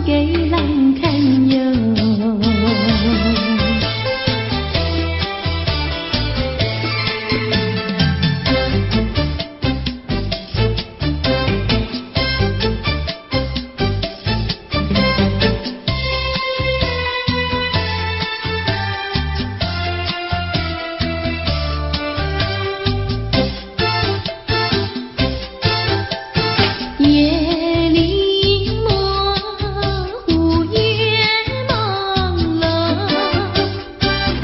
给郎看哟。夜里模糊月朦胧，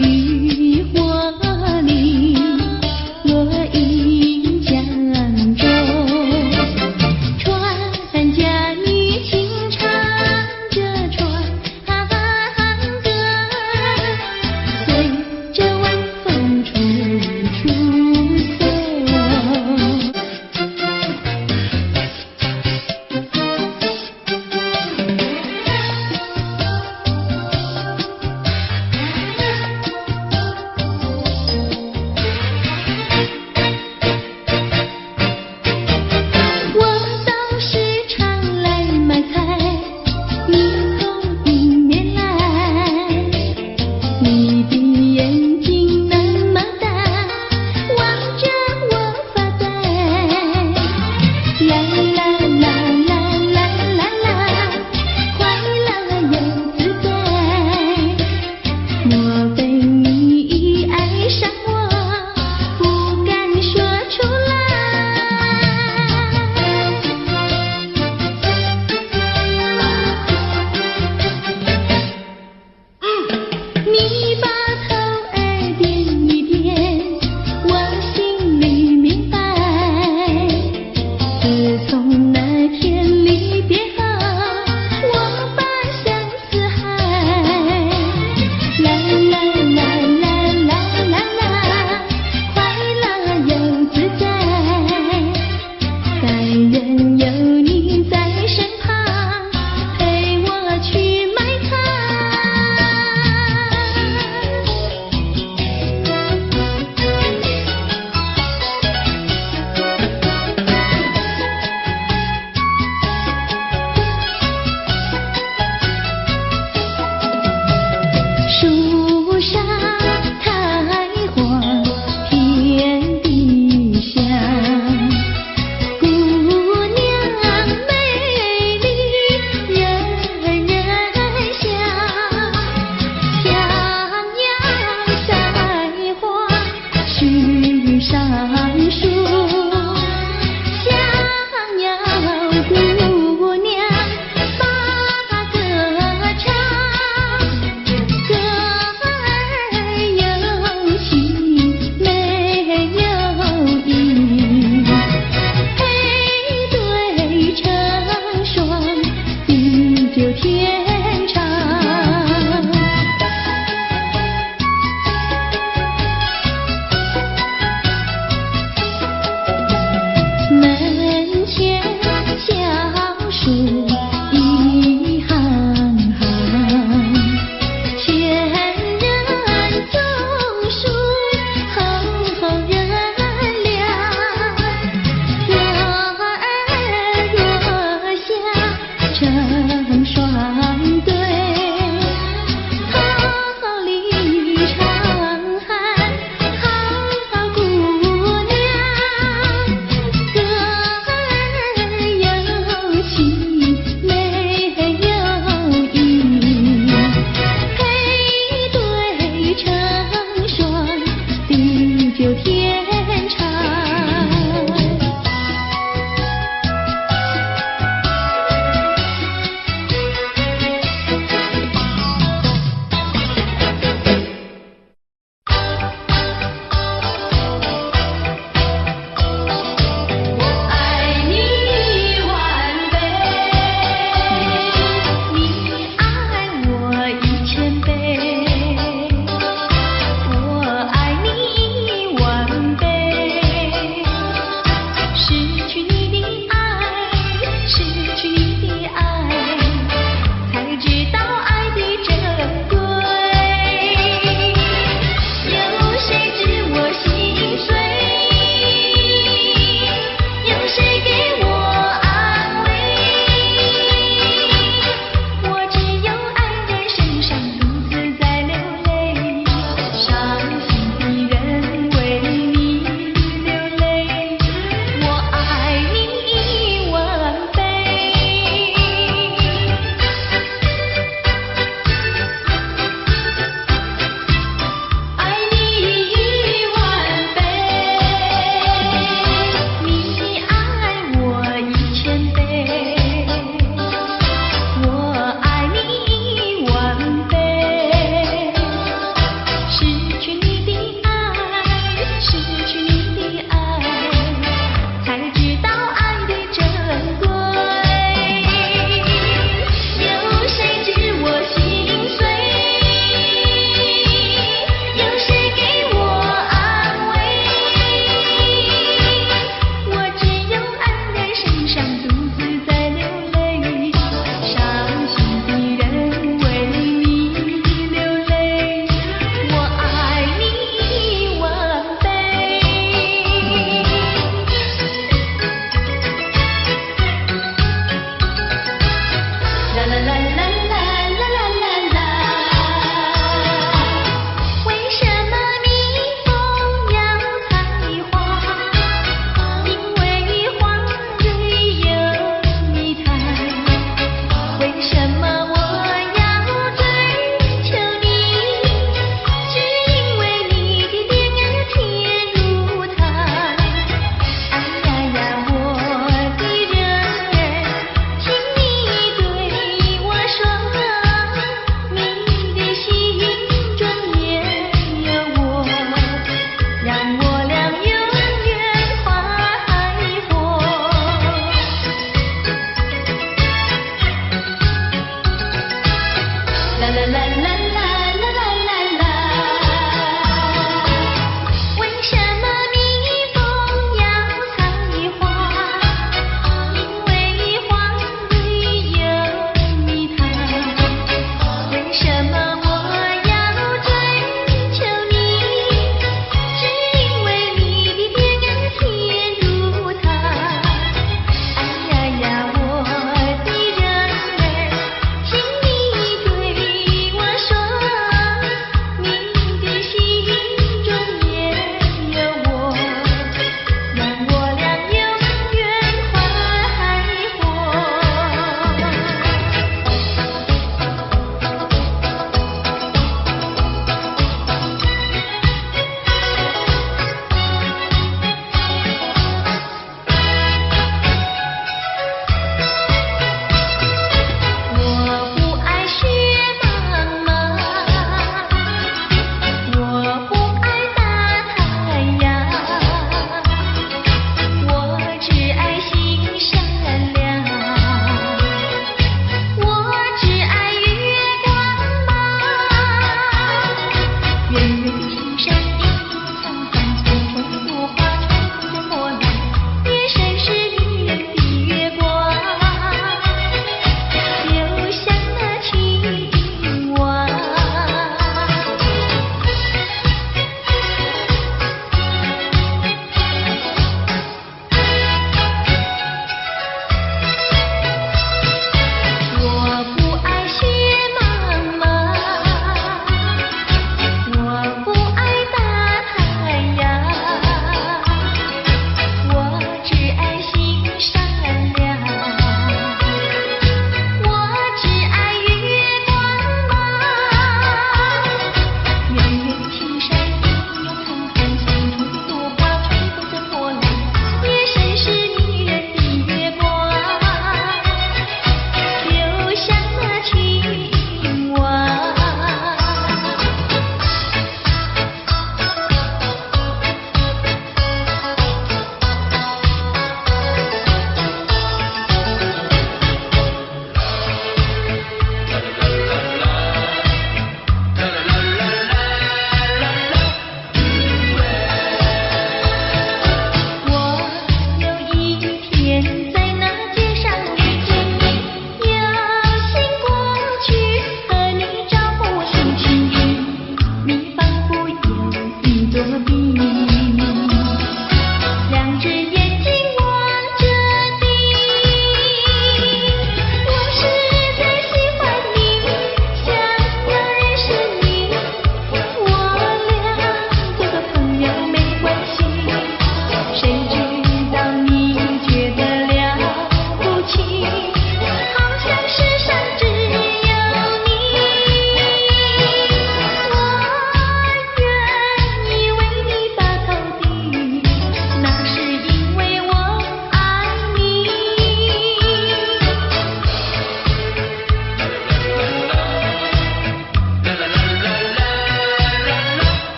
渔火里落英江中，船家女轻唱着船歌，随着晚风处处送。我倒是常来买菜，你从迎面来，你的眼睛那么大，望着我发呆。啦啦啦啦啦啦啦，快乐又自在。莫非你已爱上我，不敢说出来？你把头儿点一点，我心里明白。自从那天离别后，我把相思害。啦啦啦啦啦啦啦，快乐又自在。但愿有你在身旁，陪我去买菜。树上开花遍地香，姑娘美丽人人香，想要栽花须上树，想要姑娘把歌唱。歌儿有情没有意，配对成双，地久天长。门前小树一行行，前人种树，后人量。若儿若相成双对，好里长喊好姑娘。歌儿有情没有意，配对成双，地久天长。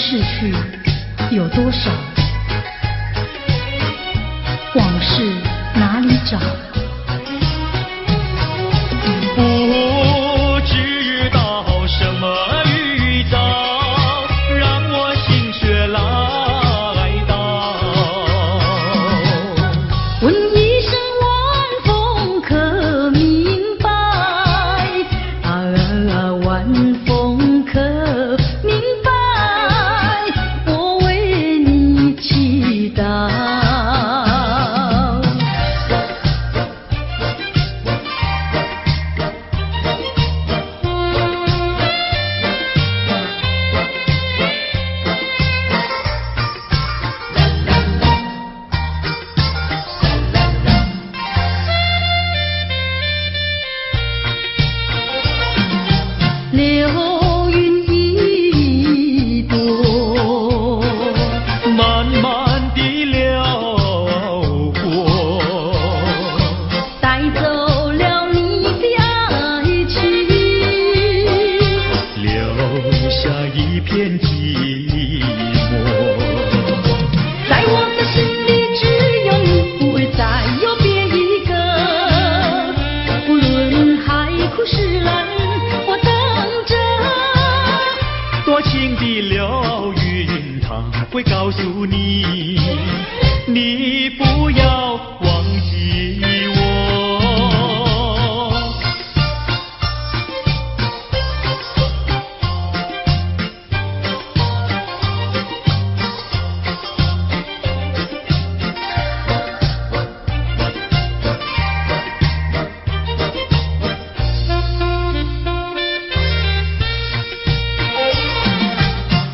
逝去有多少？往事哪里找？不知道什么预兆，让我心血来到。问一声晚风可明白？晚风可明白？我为你祈祷。流云一朵，慢慢地流过，带走了你的爱情，留下一片寂寞。在我的心里只有你，不会再有别一个。无论海枯石烂，我等着。多情的流云，它会告诉你，你不要忘记我。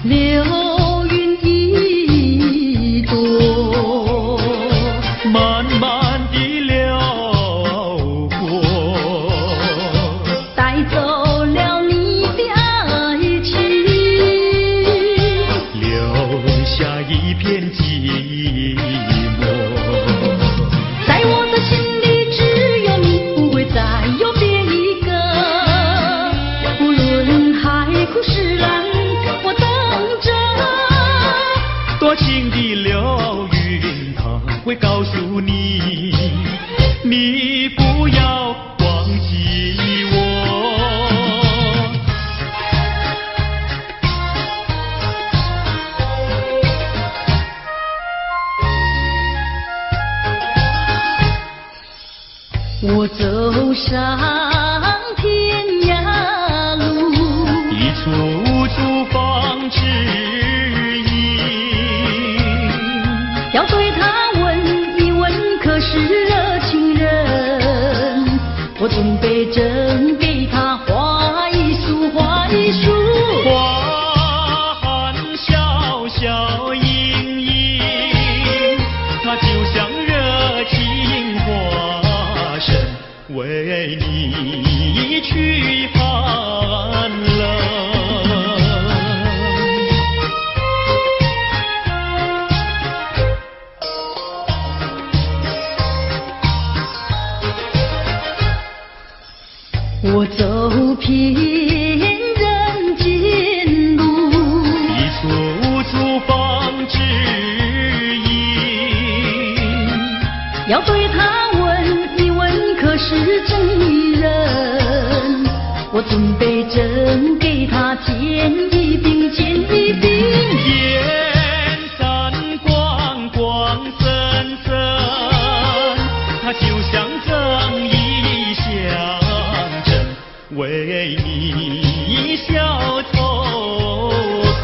流云一朵，慢慢地流过，带走了你的爱情，留下一片寂寞。在我的心里只有你，不会再有别一个。无论海枯石烂，我等着。多情的流云，它会告诉你，你不要忘记我。我走上天涯路，一处处放指引，要对他问一问，可是热情人？我准备真给他画一束，画一束。花含笑笑盈盈，它就像热情花神，为你驱寒冷。我走遍人间路，一处处放指引，要对他问一问，可是真一人？我准备真给他见一饼，见一饼。燕山光光森森，它就像正义象征，为你消愁恨。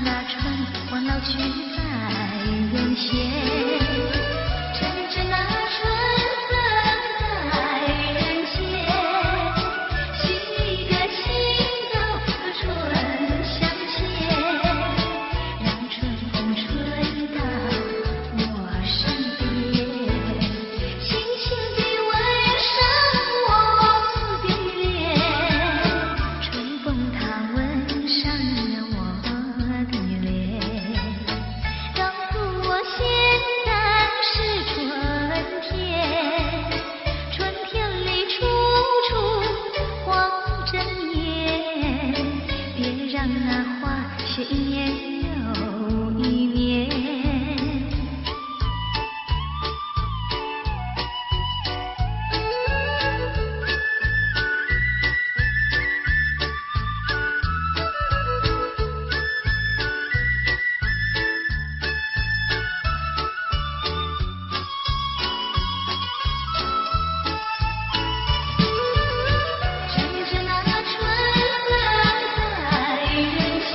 那春光老去在人间，趁着那春风在人间，许一个情走和春相牵，让春风吹到我身边，轻轻地吻上我的脸，春风它吻上了我的脸，告诉我现在是春天，春天里处处黄着叶，别让那花谢一年又一年。趁着那春风在人间，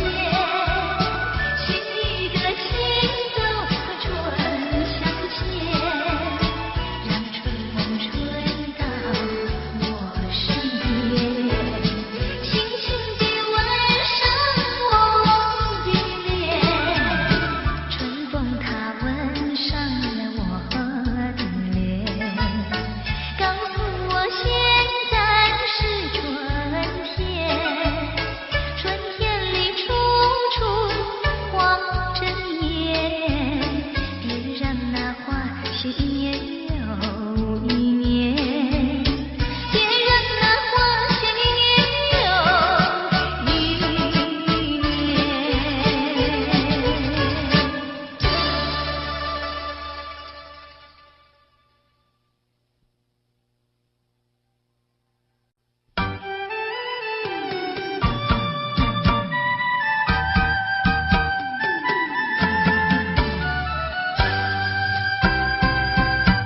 许一个情走和春相牵，让春风吹到我身边，轻轻地吻上我的脸，春风它吻上了我的脸，告诉我现在是春天，春天里处处黄着叶，别让那花谢一年又一年，别让那花谢一年又一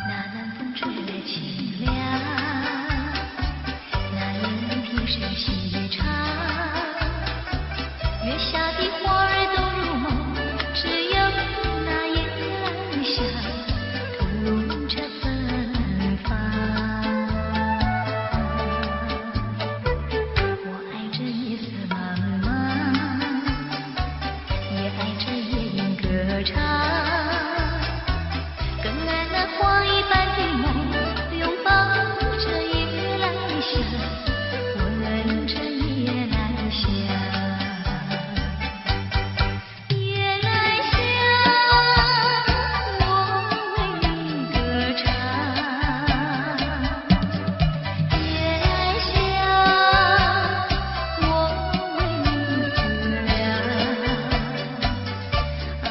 那南风吹来清凉，那夜冷平生细雨长，月下的花儿都入梦，只有那夜来香吐着芬芳。我爱这夜色茫茫，也爱这夜莺歌唱，更爱那花一般的梦，拥抱着夜来香，闻着夜来香。夜来香，我为你歌唱。夜来香，我为你思量。啊。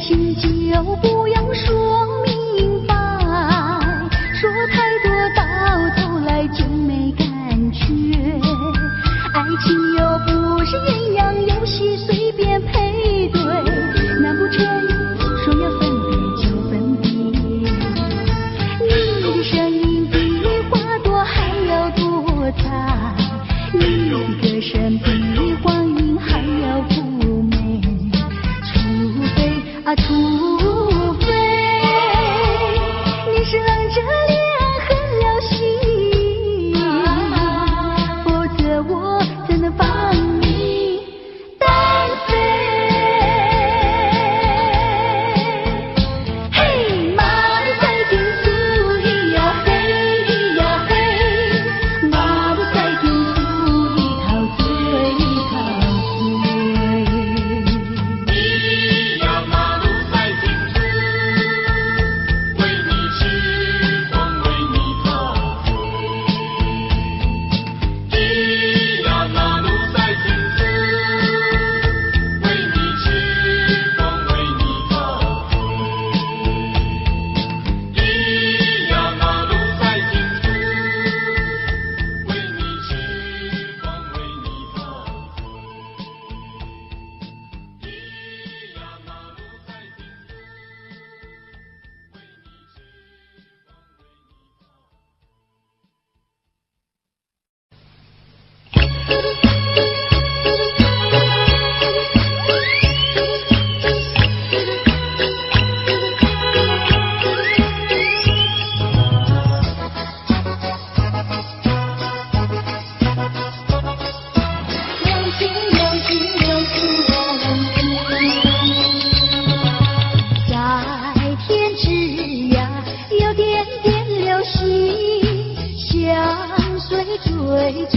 情就不要说明白，说太多到头来就没感觉。爱情又不是鸳鸯游戏随便配对，难不成说要分别就分别？你的声音比花朵还要多彩，你的歌声比黄莺还要妩媚，除非你是冷着脸狠了心，否则我怎能放你单飞？嘿，马路赛天苏咿呀嘿咿呀嘿，马路赛天苏咿陶醉陶醉。咿呀马路赛天苏，为你痴狂为你陶醉。咿呀马路赛天苏，为你痴狂为你陶醉。咿呀马路赛天苏，为你痴狂为你陶醉。咿呀马路赛天苏，为你痴流星流星流星我在天之涯，有点点流星相随追逐，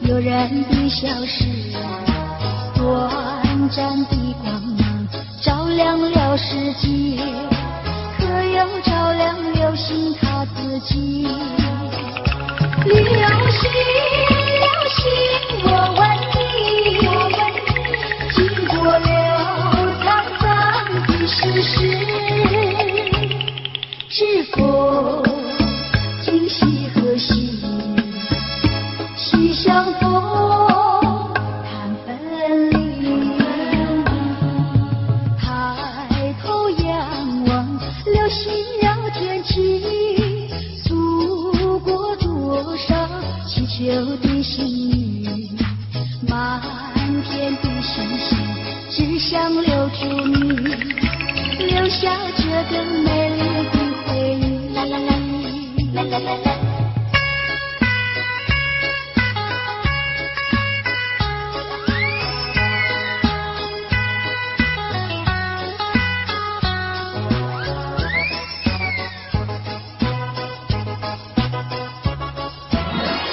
悠然地消失，短暂的光芒照亮了世界，可又照亮流星它自己。流星流星我问你，经过了沧桑的世事，是否今夕何夕？须相逢谈分离。抬头仰望，流星绕天际，诉过多少祈求的心语。满天的星星，只想留住你，留下这个美丽的回忆。啦啦啦啦啦啦啦。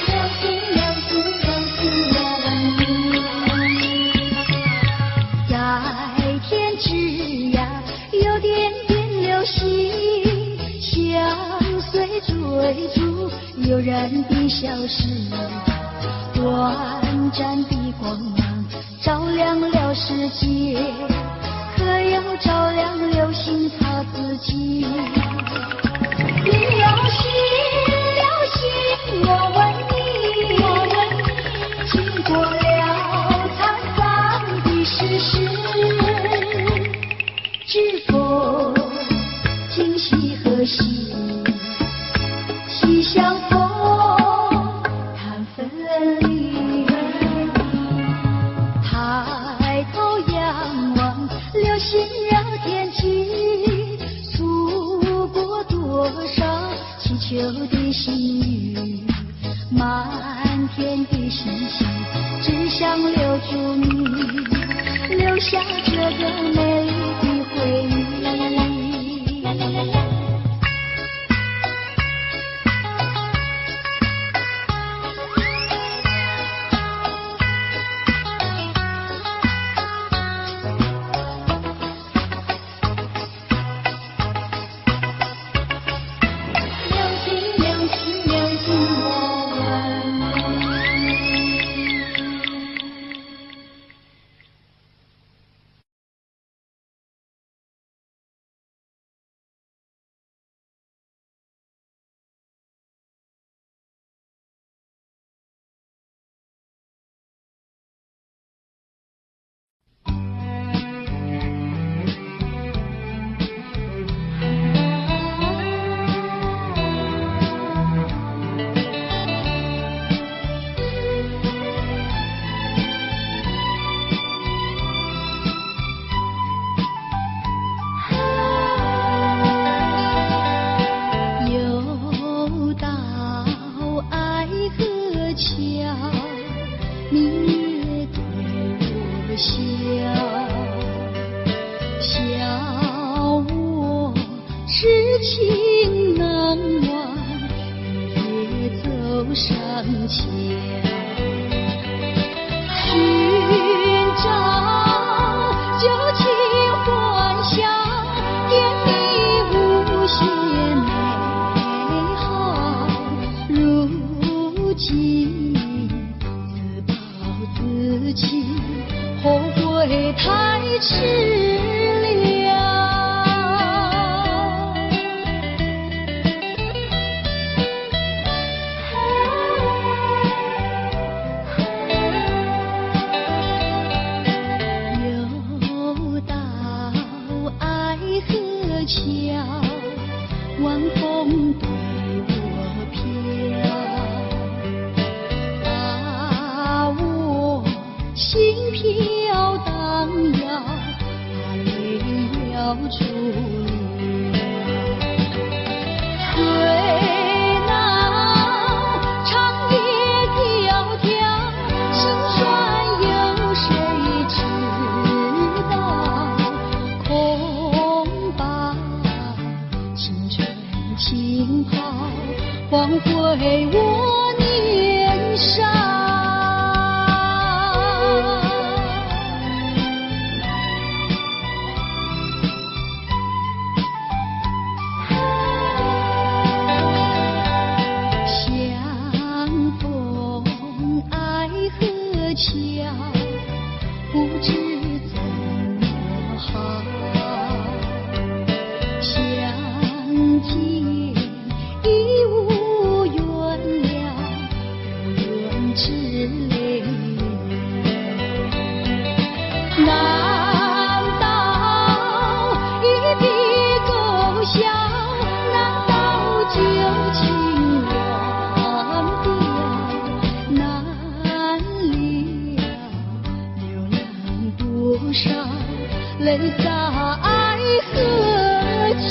流星流星流星在天之涯，有点点流星相随追逐，悠然地消失，短暂的光芒照亮了世界，可又照亮流星它自己。流星流星我问你，经过了沧桑的世事，知否今夕何夕？须相逢谈分离。抬头仰望，流星绕天际，诉过多少祈求的心语。满天的星星，只想留住你，留下这个美丽的回忆。啦啦啦啦啦啦啦。上桥，寻找旧情欢笑，甜蜜无限美好。如今自暴自弃，后悔太迟了。又到爱河桥，晚风对我飘，把我心飘荡摇，把泪流出了。吹闹长夜迢迢，心酸有谁知道？空把青春浸泡，黄昏我年少。相逢爱河桥，不知怎么好。相见已无缘了，无缘之泪。难道一笔勾销？难道旧情忘掉？难了流浪多少泪洒爱河桥。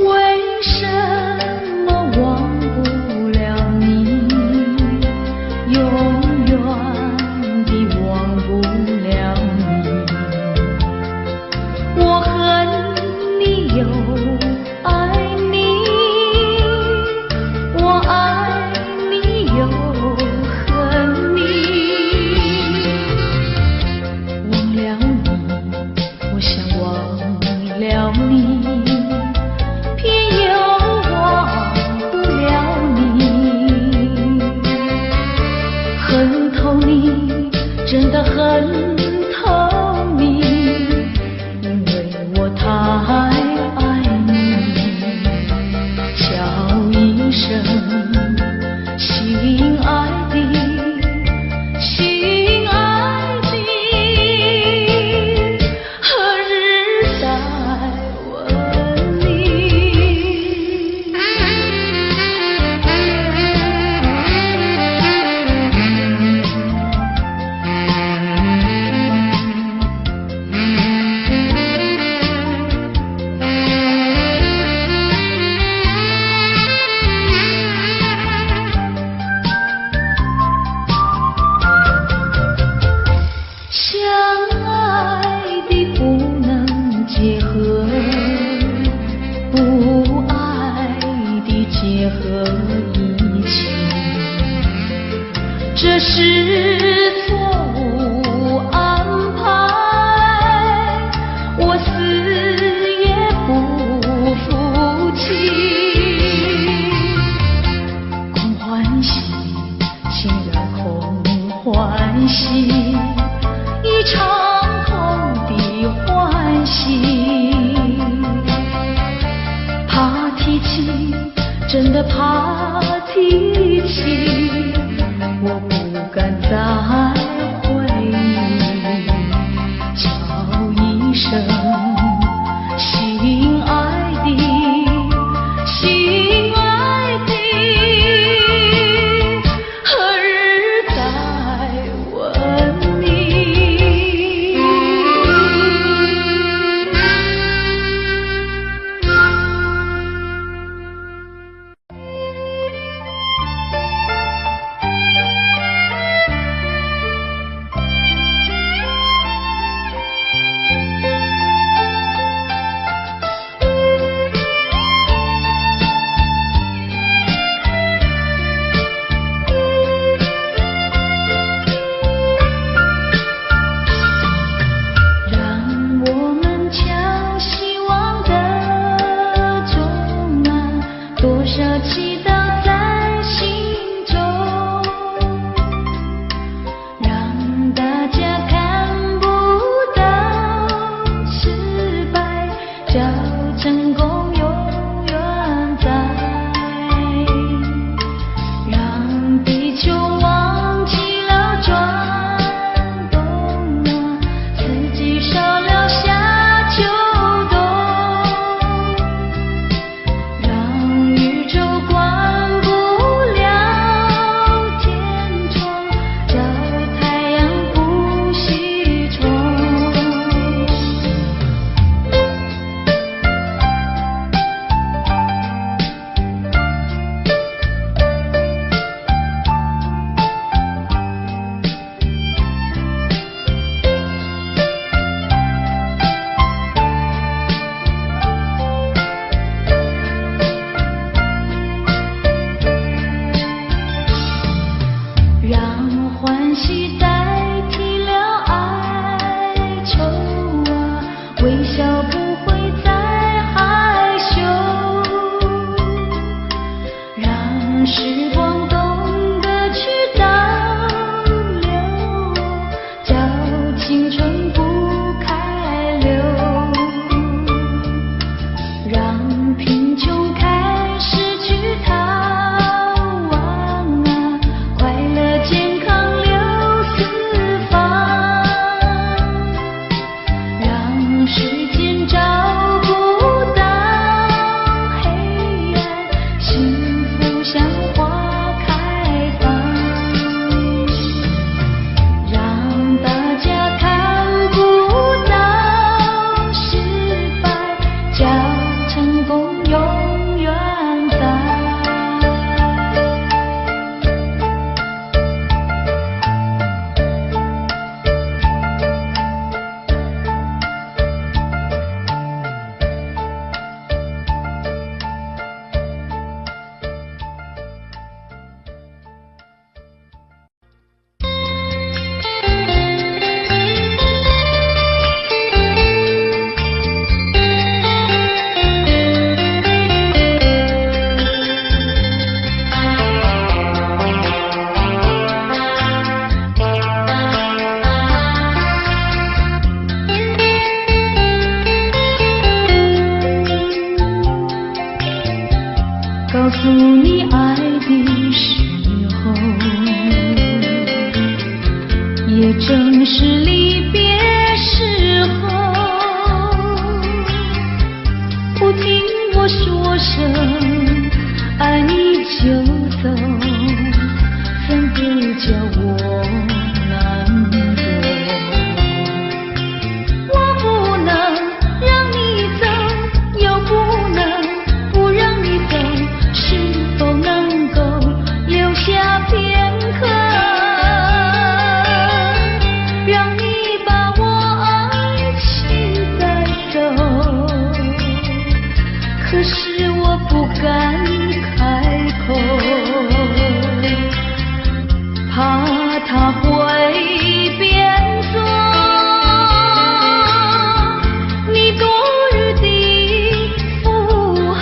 为什么忘不了你？永远地忘不了你。我恨你又爱你，我爱你又恨你。忘了你，我想忘了你。偏又忘不了你，恨透你，真的恨透你，因为我太爱你。叫一声心爱的，心爱的，何日再问你？相爱的不能结合，不爱的结合一起，这是错误安排，我死也不服气。空欢喜，情然空欢喜，一场空的欢喜。怕提起，真的怕提起，我不敢再告诉你爱的时候，也正是离别时候。不听我说声爱你就走，反而叫我难过。我不能让你走，又不能不让你走，是否能够留下片刻，让你把我爱情带走？可是我不敢开口，怕他会变作你多余的附和。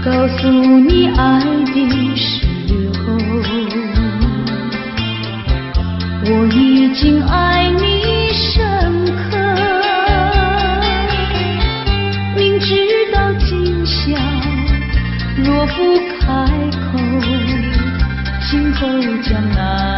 告诉你爱的时候，我已经爱你深刻。明知道今宵若不开口，今后将难。